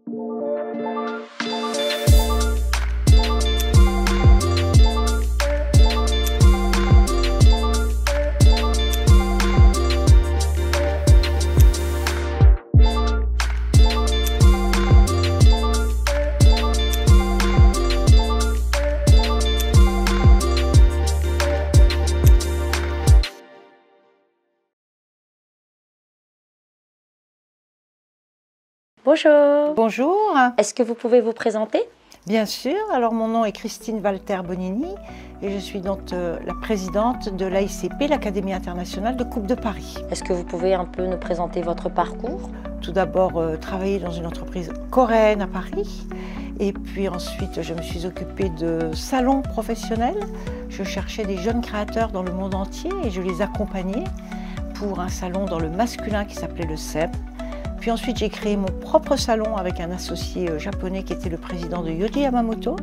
Bonjour. Bonjour. Est-ce que vous pouvez vous présenter? Bien sûr. Alors mon nom est Christine Walter Bonini et je suis donc la présidente de l'AICP, l'Académie internationale de Coupe de Paris. Est-ce que vous pouvez un peu nous présenter votre parcours? Tout d'abord, travailler dans une entreprise coréenne à Paris. Et puis ensuite, je me suis occupée de salons professionnels. Je cherchais des jeunes créateurs dans le monde entier et je les accompagnais pour un salon dans le masculin qui s'appelait le SEM. Puis ensuite, j'ai créé mon propre salon avec un associé japonais qui était le président de Yohji Yamamoto,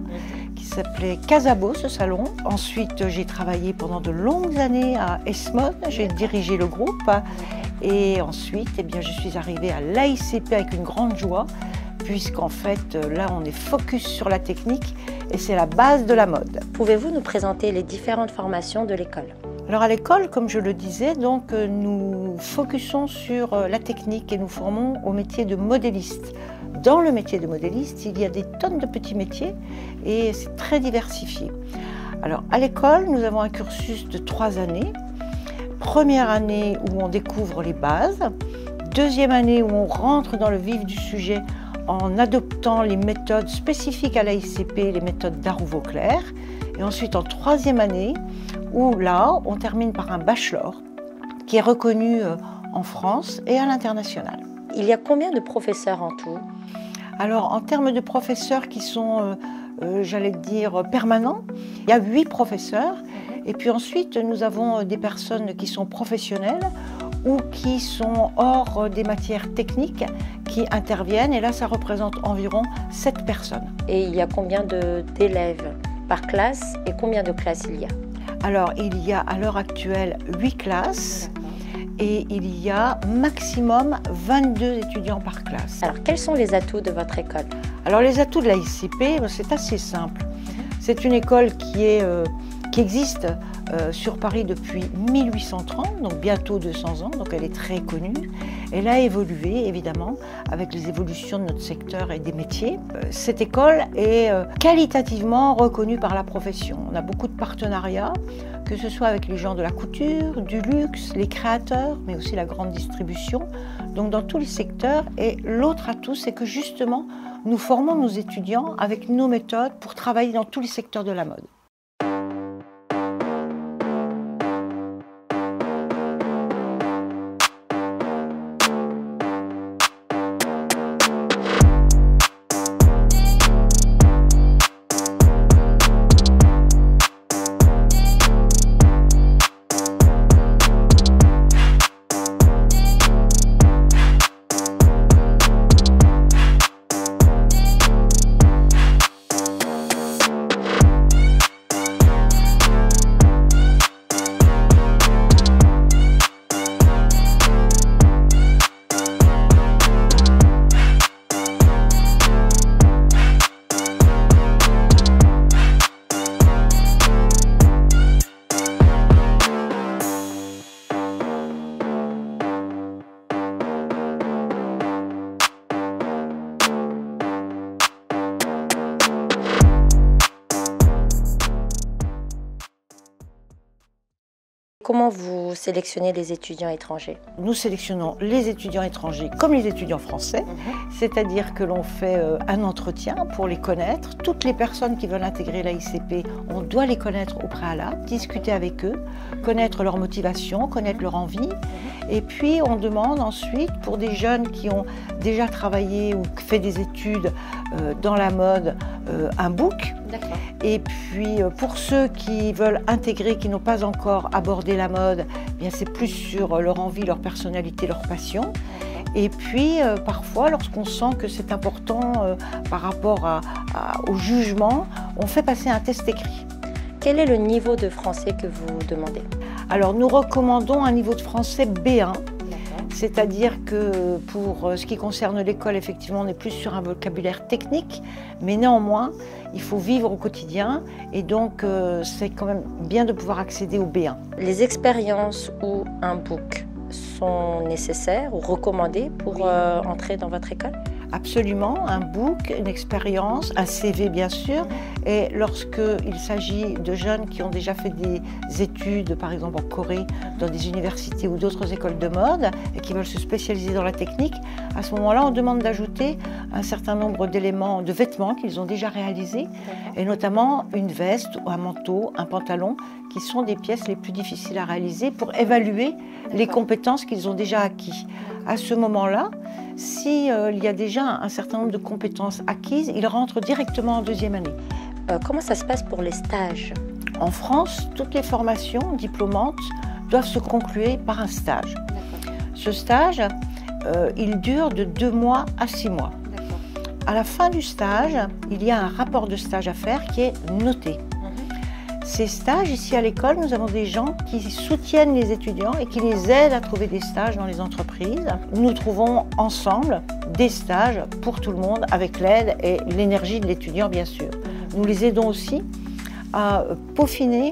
qui s'appelait Casabo, ce salon. Ensuite, j'ai travaillé pendant de longues années à Esmod, j'ai dirigé le groupe. Et ensuite, je suis arrivée à l'AICP avec une grande joie, puisqu'en fait, là, on est focus sur la technique et c'est la base de la mode. Pouvez-vous nous présenter les différentes formations de l'école? Alors à l'école, comme je le disais, donc, nous focusons sur la technique et nous formons au métier de modéliste. Dans le métier de modéliste, il y a des tonnes de petits métiers et c'est très diversifié. Alors à l'école, nous avons un cursus de 3 années. Première année où on découvre les bases. Deuxième année où on rentre dans le vif du sujet en adoptant les méthodes spécifiques à l'AICP, les méthodes Darroux-Vauclair. Et ensuite en troisième année, où là, on termine par un bachelor qui est reconnu en France et à l'international. Il y a combien de professeurs en tout? Alors, en termes de professeurs qui sont, j'allais dire, permanents, il y a 8 professeurs. Et puis ensuite, nous avons des personnes qui sont professionnelles ou qui sont hors des matières techniques qui interviennent. Et là, ça représente environ 7 personnes. Et il y a combien d'élèves par classe et combien de classes il y a? Alors, il y a à l'heure actuelle 8 classes et il y a maximum 22 étudiants par classe. Alors, quels sont les atouts de votre école? Alors, les atouts de l'AICP, c'est assez simple. C'est une école qui existe sur Paris depuis 1830, donc bientôt 200 ans, donc elle est très connue. Elle a évolué, évidemment, avec les évolutions de notre secteur et des métiers. Cette école est qualitativement reconnue par la profession. On a beaucoup de partenariats, que ce soit avec les gens de la couture, du luxe, les créateurs, mais aussi la grande distribution, donc dans tous les secteurs. Et l'autre atout, c'est que justement, nous formons nos étudiants avec nos méthodes pour travailler dans tous les secteurs de la mode. Comment vous sélectionnez les étudiants étrangers? Nous sélectionnons les étudiants étrangers comme les étudiants français, c'est-à-dire que l'on fait un entretien pour les connaître. Toutes les personnes qui veulent intégrer l'AICP, on doit les connaître au préalable, discuter avec eux, connaître leur motivation, connaître leur envie. Et puis on demande ensuite pour des jeunes qui ont déjà travaillé ou fait des études dans la mode, un book. Et puis pour ceux qui veulent intégrer, qui n'ont pas encore abordé la mode, eh bien c'est plus sur leur envie, leur personnalité, leur passion. Et puis parfois, lorsqu'on sent que c'est important par rapport au jugement, on fait passer un test écrit. Quel est le niveau de français que vous demandez? Alors nous recommandons un niveau de français B1, C'est-à-dire que pour ce qui concerne l'école, effectivement, on est plus sur un vocabulaire technique, mais néanmoins, il faut vivre au quotidien et donc c'est quand même bien de pouvoir accéder au B1. Les expériences ou un book sont nécessaires ou recommandés pour entrer dans votre école? Absolument, un book, une expérience, un CV bien sûr. Et lorsqu'il s'agit de jeunes qui ont déjà fait des études, par exemple en Corée, dans des universités ou d'autres écoles de mode, et qui veulent se spécialiser dans la technique, à ce moment-là, on demande d'ajouter un certain nombre d'éléments, de vêtements qu'ils ont déjà réalisés, et notamment une veste, un manteau, un pantalon, qui sont des pièces les plus difficiles à réaliser pour évaluer les compétences qu'ils ont déjà acquises. À ce moment-là, s'il y a déjà un certain nombre de compétences acquises, ils rentrent directement en deuxième année. Comment ça se passe pour les stages? En France, toutes les formations diplômantes doivent se conclure par un stage. Ce stage, il dure de 2 mois à 6 mois. À la fin du stage, il y a un rapport de stage à faire qui est noté. Ces stages, ici à l'école, nous avons des gens qui soutiennent les étudiants et qui les aident à trouver des stages dans les entreprises. Nous trouvons ensemble des stages pour tout le monde avec l'aide et l'énergie de l'étudiant, bien sûr. Nous les aidons aussi à peaufiner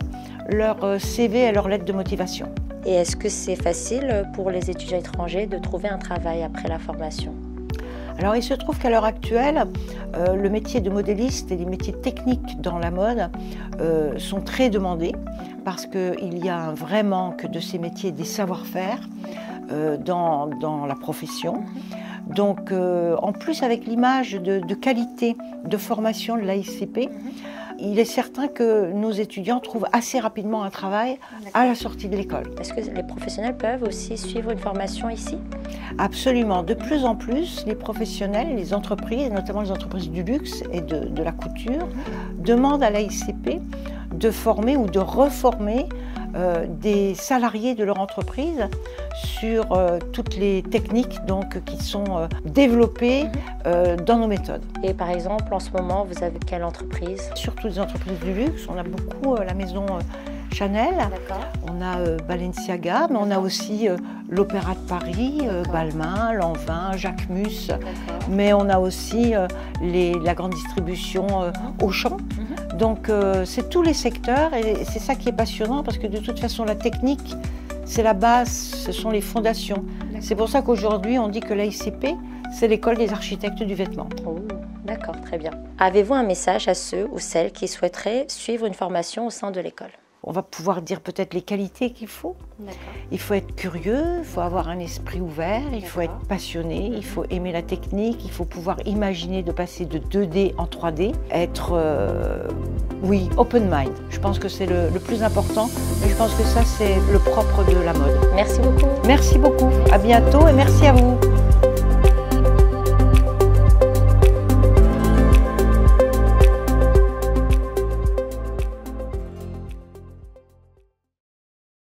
leur CV et leur lettre de motivation. Et est-ce que c'est facile pour les étudiants étrangers de trouver un travail après la formation? Alors il se trouve qu'à l'heure actuelle, le métier de modéliste et les métiers techniques dans la mode sont très demandés parce qu'il y a un vrai manque de ces métiers, des savoir-faire dans la profession. Donc en plus avec l'image de qualité de formation de l'AICP, il est certain que nos étudiants trouvent assez rapidement un travail à la sortie de l'école. Est-ce que les professionnels peuvent aussi suivre une formation ici? Absolument. De plus en plus, les professionnels, les entreprises, notamment les entreprises du luxe et de la couture, demandent à l'AICP de former ou de reformer des salariés de leur entreprise sur toutes les techniques donc, qui sont développées dans nos méthodes. Et par exemple, en ce moment, vous avez quelle entreprise? Surtout des entreprises du luxe. On a beaucoup la maison Chanel, on a Balenciaga, mais on a aussi l'Opéra de Paris, Balmain, Lanvin, Jacquemus, mais on a aussi la grande distribution Auchan. Donc c'est tous les secteurs et c'est ça qui est passionnant parce que de toute façon la technique c'est la base, ce sont les fondations. C'est pour ça qu'aujourd'hui on dit que l'AICP c'est l'école des architectes du vêtement. Oh, d'accord, très bien. Avez-vous un message à ceux ou celles qui souhaiteraient suivre une formation au sein de l'école? On va pouvoir dire peut-être les qualités qu'il faut. Il faut être curieux, il faut avoir un esprit ouvert, il faut être passionné, il faut aimer la technique, il faut pouvoir imaginer de passer de 2D en 3D, être, oui, open mind. Je pense que c'est le plus important et je pense que ça c'est le propre de la mode. Merci beaucoup. Merci beaucoup, à bientôt et merci à vous.